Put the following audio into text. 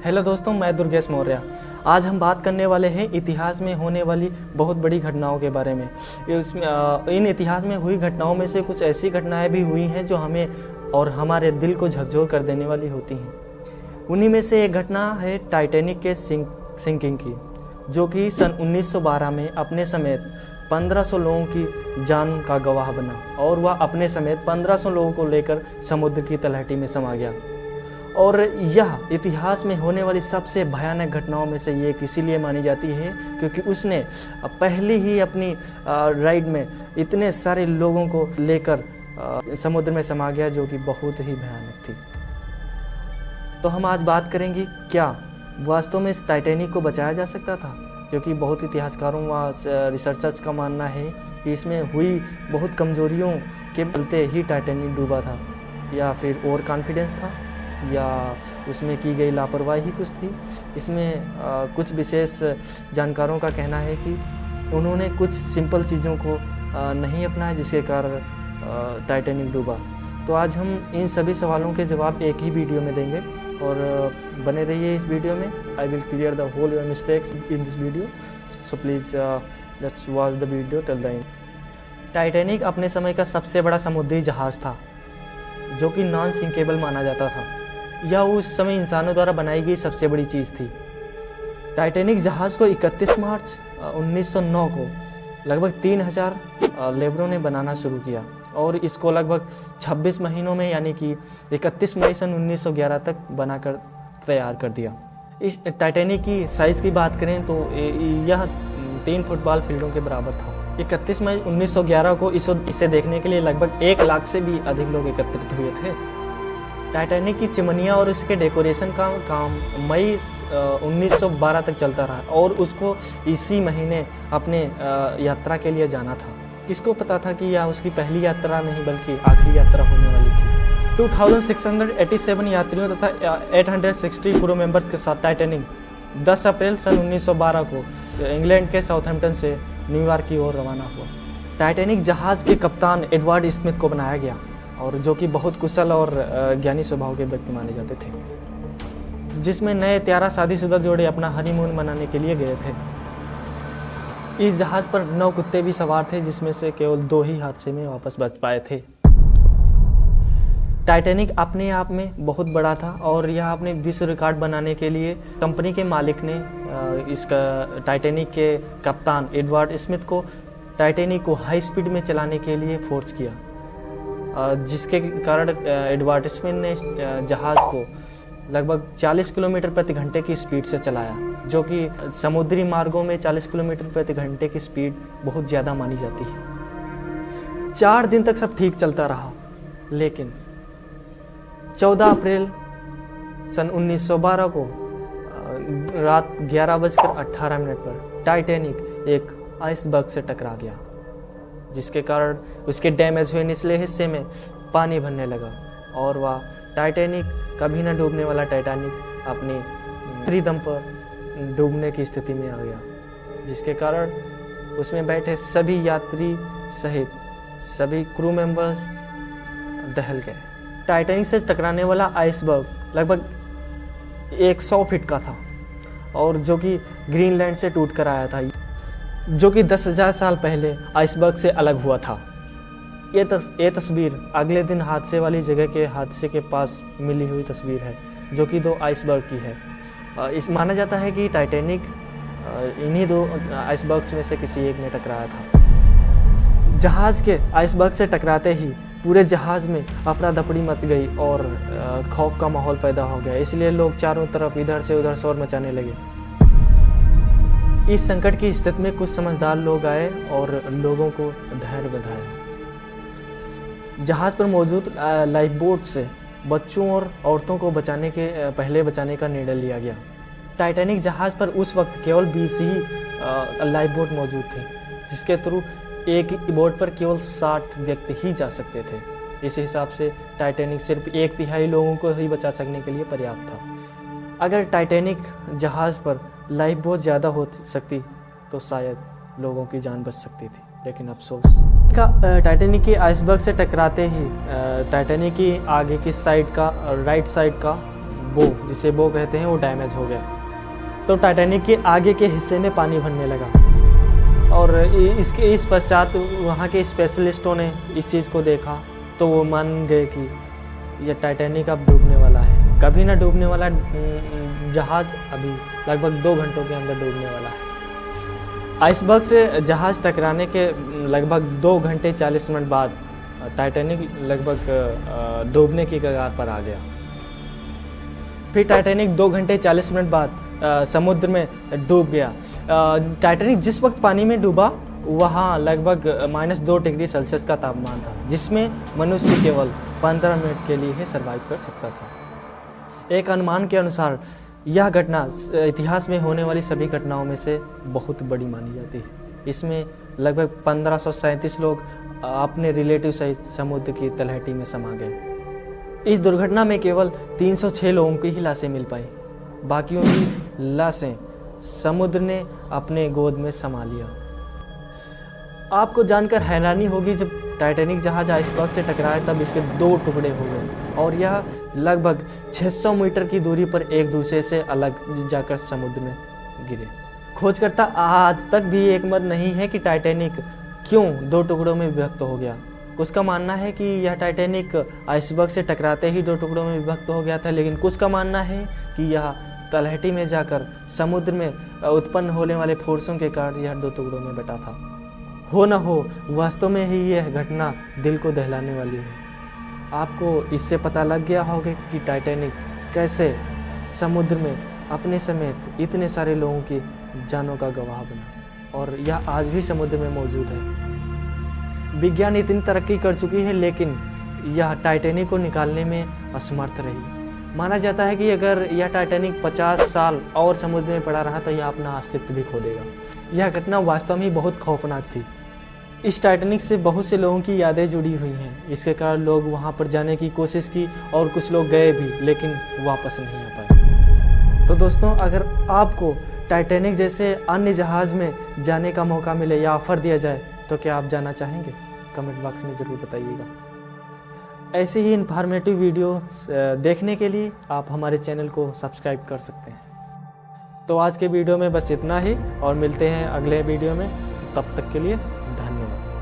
Hello दोस्तों, मैं दुर्गेश मौर्य। आज हम बात करने वाले हैं इतिहास में होने वाली बहुत बड़ी घटनाओं के बारे में। इन इतिहास में हुई घटनाओं में से कुछ ऐसी घटनाएं भी हुई हैं जो हमें और हमारे दिल को झकझोर कर देने वाली होती हैं। उन्हीं में से एक घटना है टाइटैनिक के सिंकिंग की, जो कि सन 1912 में अपने समेत 1500 लोगों की जान का गवाह बना और वह अपने समेत 1500 लोगों को लेकर समुद्र की तलहटी में समा गया। और यह इतिहास में होने वाली सबसे भयानक घटनाओं में से एक इसीलिए मानी जाती है क्योंकि उसने पहले ही अपनी राइड में इतने सारे लोगों को लेकर समुद्र में समा गया, जो कि बहुत ही भयानक थी। तो हम आज बात करेंगे क्या वास्तव में इस टाइटैनिक को बचाया जा सकता था, क्योंकि बहुत इतिहासकारों व रिसर्चर्स का मानना है कि इसमें हुई बहुत कमजोरियों के चलते ही टाइटैनिक डूबा था, या फिर ओवर कॉन्फिडेंस था, या उसमें की गई लापरवाही कुछ थी। इसमें कुछ विशेष जानकारों का कहना है कि उन्होंने कुछ सिंपल चीज़ों को नहीं अपनाया, जिसके कारण टाइटैनिक डूबा। तो आज हम इन सभी सवालों के जवाब एक ही वीडियो में देंगे और बने रहिए इस वीडियो में। I will clear the whole your mistakes in this video, so please let's watch the video till the end. Titanic अपने समय का सबसे बड़ा समुद्री जहाज़ था, जो कि नॉन सिंकेबल माना जाता था। यह उस समय इंसानों द्वारा बनाई गई सबसे बड़ी चीज़ थी। टाइटैनिक जहाज़ को 31 मार्च 1909 को लगभग 3000 लेबरों ने बनाना शुरू किया और इसको लगभग 26 महीनों में, यानी कि 31 मई सन 1911 तक बनाकर तैयार कर दिया। इस टाइटैनिक की साइज़ की बात करें तो यह 3 फुटबॉल फील्डों के बराबर था। 31 मई 1911 को इसे देखने के लिए लगभग 1 लाख से भी अधिक लोग एकत्रित हुए थे। टाइटैनिक की चिमनियाँ और इसके डेकोरेशन का काम मई 1912 तक चलता रहा और उसको इसी महीने अपने यात्रा के लिए जाना था। किसको पता था कि यह उसकी पहली यात्रा नहीं बल्कि आखिरी यात्रा होने वाली थी। 2687 यात्रियों तथा 860 क्रू मेंबर्स के साथ टाइटैनिक 10 अप्रैल सन 1912 को इंग्लैंड के साउथहैम्पटन से न्यूयॉर्क की ओर रवाना हुआ। टाइटैनिक जहाज़ के कप्तान एडवर्ड स्मिथ को बनाया गया, और जो कि बहुत कुशल और ज्ञानी स्वभाव के व्यक्ति माने जाते थे, जिसमें नए 13 शादीशुदा जोड़े अपना हनीमून मनाने के लिए गए थे। इस जहाज़ पर 9 कुत्ते भी सवार थे, जिसमें से केवल 2 ही हादसे में वापस बच पाए थे। टाइटैनिक अपने आप में बहुत बड़ा था और यह अपने विश्व रिकॉर्ड बनाने के लिए कंपनी के मालिक ने इसका टाइटैनिक के कप्तान एडवर्ड स्मिथ को टाइटैनिक को हाई स्पीड में चलाने के लिए फोर्स किया, जिसके कारण एडवर्ड स्मिथ ने जहाज़ को लगभग 40 किलोमीटर प्रति घंटे की स्पीड से चलाया, जो कि समुद्री मार्गों में 40 किलोमीटर प्रति घंटे की स्पीड बहुत ज़्यादा मानी जाती है। 4 दिन तक सब ठीक चलता रहा, लेकिन 14 अप्रैल सन 1912 को रात 11:18 पर टाइटैनिक एक आइसबर्ग से टकरा गया, जिसके कारण उसके डैमेज हुए निचले हिस्से में पानी भरने लगा और वह टाइटैनिक, कभी न डूबने वाला टाइटैनिक अपनी त्रिदम पर डूबने की स्थिति में आ गया, जिसके कारण उसमें बैठे सभी यात्री सहित सभी क्रू मेंबर्स दहल गए। टाइटैनिक से टकराने वाला आइसबर्ग लगभग 100 फीट का था और जो कि ग्रीनलैंड से टूट कर आया था, जो कि 10,000 साल पहले आइसबर्ग से अलग हुआ था। ये तस्वीर अगले दिन हादसे वाली जगह के हादसे के पास मिली हुई तस्वीर है, जो कि 2 आइसबर्ग की है। इस माना जाता है कि टाइटैनिक इन्हीं 2 आइसबर्ग्स में से किसी एक में टकराया था। जहाज़ के आइसबर्ग से टकराते ही पूरे जहाज़ में अफरा दफड़ी मच गई और खौफ का माहौल पैदा हो गया, इसलिए लोग चारों तरफ इधर से उधर शोर मचाने लगे। इस संकट की स्थिति में कुछ समझदार लोग आए और लोगों को धैर्य बंधाया। जहाज़ पर मौजूद लाइफ बोट से बच्चों और औरतों को बचाने का निर्णय लिया गया। टाइटैनिक जहाज़ पर उस वक्त केवल 20 ही लाइफ बोट मौजूद थे, जिसके थ्रू एक बोट पर केवल 60 व्यक्ति ही जा सकते थे। इस हिसाब से टाइटैनिक सिर्फ 1/3 लोगों को ही बचा सकने के लिए पर्याप्त था। अगर टाइटैनिक जहाज़ पर लाइफ बहुत ज़्यादा हो सकती तो शायद लोगों की जान बच सकती थी, लेकिन अफसोस। टाइटैनिक के आइसबर्ग से टकराते ही टाइटैनिक की आगे की साइड का राइट साइड का बो, जिसे बो कहते हैं, वो डैमेज हो गया। तो टाइटैनिक के आगे के हिस्से में पानी भरने लगा और इस पश्चात वहाँ के स्पेशलिस्टों ने इस चीज़ को देखा तो वो मान गए कि यह टाइटैनिक अब डूबने वाला है। कभी ना डूबने वाला जहाज़ अभी लगभग 2 घंटों के अंदर डूबने वाला है। आइसबर्ग से जहाज़ टकराने के लगभग 2 घंटे 40 मिनट बाद टाइटैनिक लगभग डूबने की कगार पर आ गया। फिर टाइटैनिक 2 घंटे 40 मिनट बाद समुद्र में डूब गया। टाइटैनिक जिस वक्त पानी में डूबा वहाँ लगभग -2 डिग्री सेल्सियस का तापमान था, जिसमें मनुष्य केवल 15 मिनट के लिए ही सर्वाइव कर सकता था। एक अनुमान के अनुसार यह घटना इतिहास में होने वाली सभी घटनाओं में से बहुत बड़ी मानी जाती है। इसमें लगभग 1537 लोग अपने रिलेटिव सहित समुद्र की तलहटी में समा गए। इस दुर्घटना में केवल 306 लोगों की ही लाशें मिल पाई, बाकियों की लाशें समुद्र ने अपने गोद में समा लिया। आपको जानकर हैरानी होगी, जब टाइटैनिक जहाज आइसबर्ग से टकराया तब इसके 2 टुकड़े हो गए और यह लगभग 600 मीटर की दूरी पर एक दूसरे से अलग जाकर समुद्र में गिरे। खोजकर्ता आज तक भी एकमत नहीं है कि टाइटैनिक क्यों 2 टुकड़ों में विभक्त हो गया। कुछ का मानना है कि यह टाइटैनिक आइसबर्ग से टकराते ही 2 टुकड़ों में विभक्त हो गया था, लेकिन कुछ का मानना है कि यह तलहटी में जाकर समुद्र में उत्पन्न होने वाले फोर्सों के कारण यह 2 टुकड़ों में बटा था। हो न हो, वास्तव में ही यह घटना दिल को दहलाने वाली है। आपको इससे पता लग गया होगा कि टाइटैनिक कैसे समुद्र में अपने समेत इतने सारे लोगों की जानों का गवाह बना और यह आज भी समुद्र में मौजूद है। विज्ञान इतनी तरक्की कर चुकी है, लेकिन यह टाइटैनिक को निकालने में असमर्थ रही। माना जाता है कि अगर यह टाइटैनिक 50 साल और समुद्र में पड़ा रहा तो यह अपना अस्तित्व भी खो देगा। यह घटना वास्तव में बहुत खौफनाक थी। इस टाइटैनिक से बहुत से लोगों की यादें जुड़ी हुई हैं। इसके कारण लोग वहां पर जाने की कोशिश की और कुछ लोग गए भी, लेकिन वापस नहीं आ पाए। तो दोस्तों, अगर आपको टाइटैनिक जैसे अन्य जहाज़ में जाने का मौका मिले या ऑफ़र दिया जाए तो क्या आप जाना चाहेंगे? कमेंट बॉक्स में ज़रूर बताइएगा। ऐसे ही इन्फॉर्मेटिव वीडियो देखने के लिए आप हमारे चैनल को सब्सक्राइब कर सकते हैं। तो आज के वीडियो में बस इतना ही और मिलते हैं अगले वीडियो में। तब तक के लिए धन्यवाद।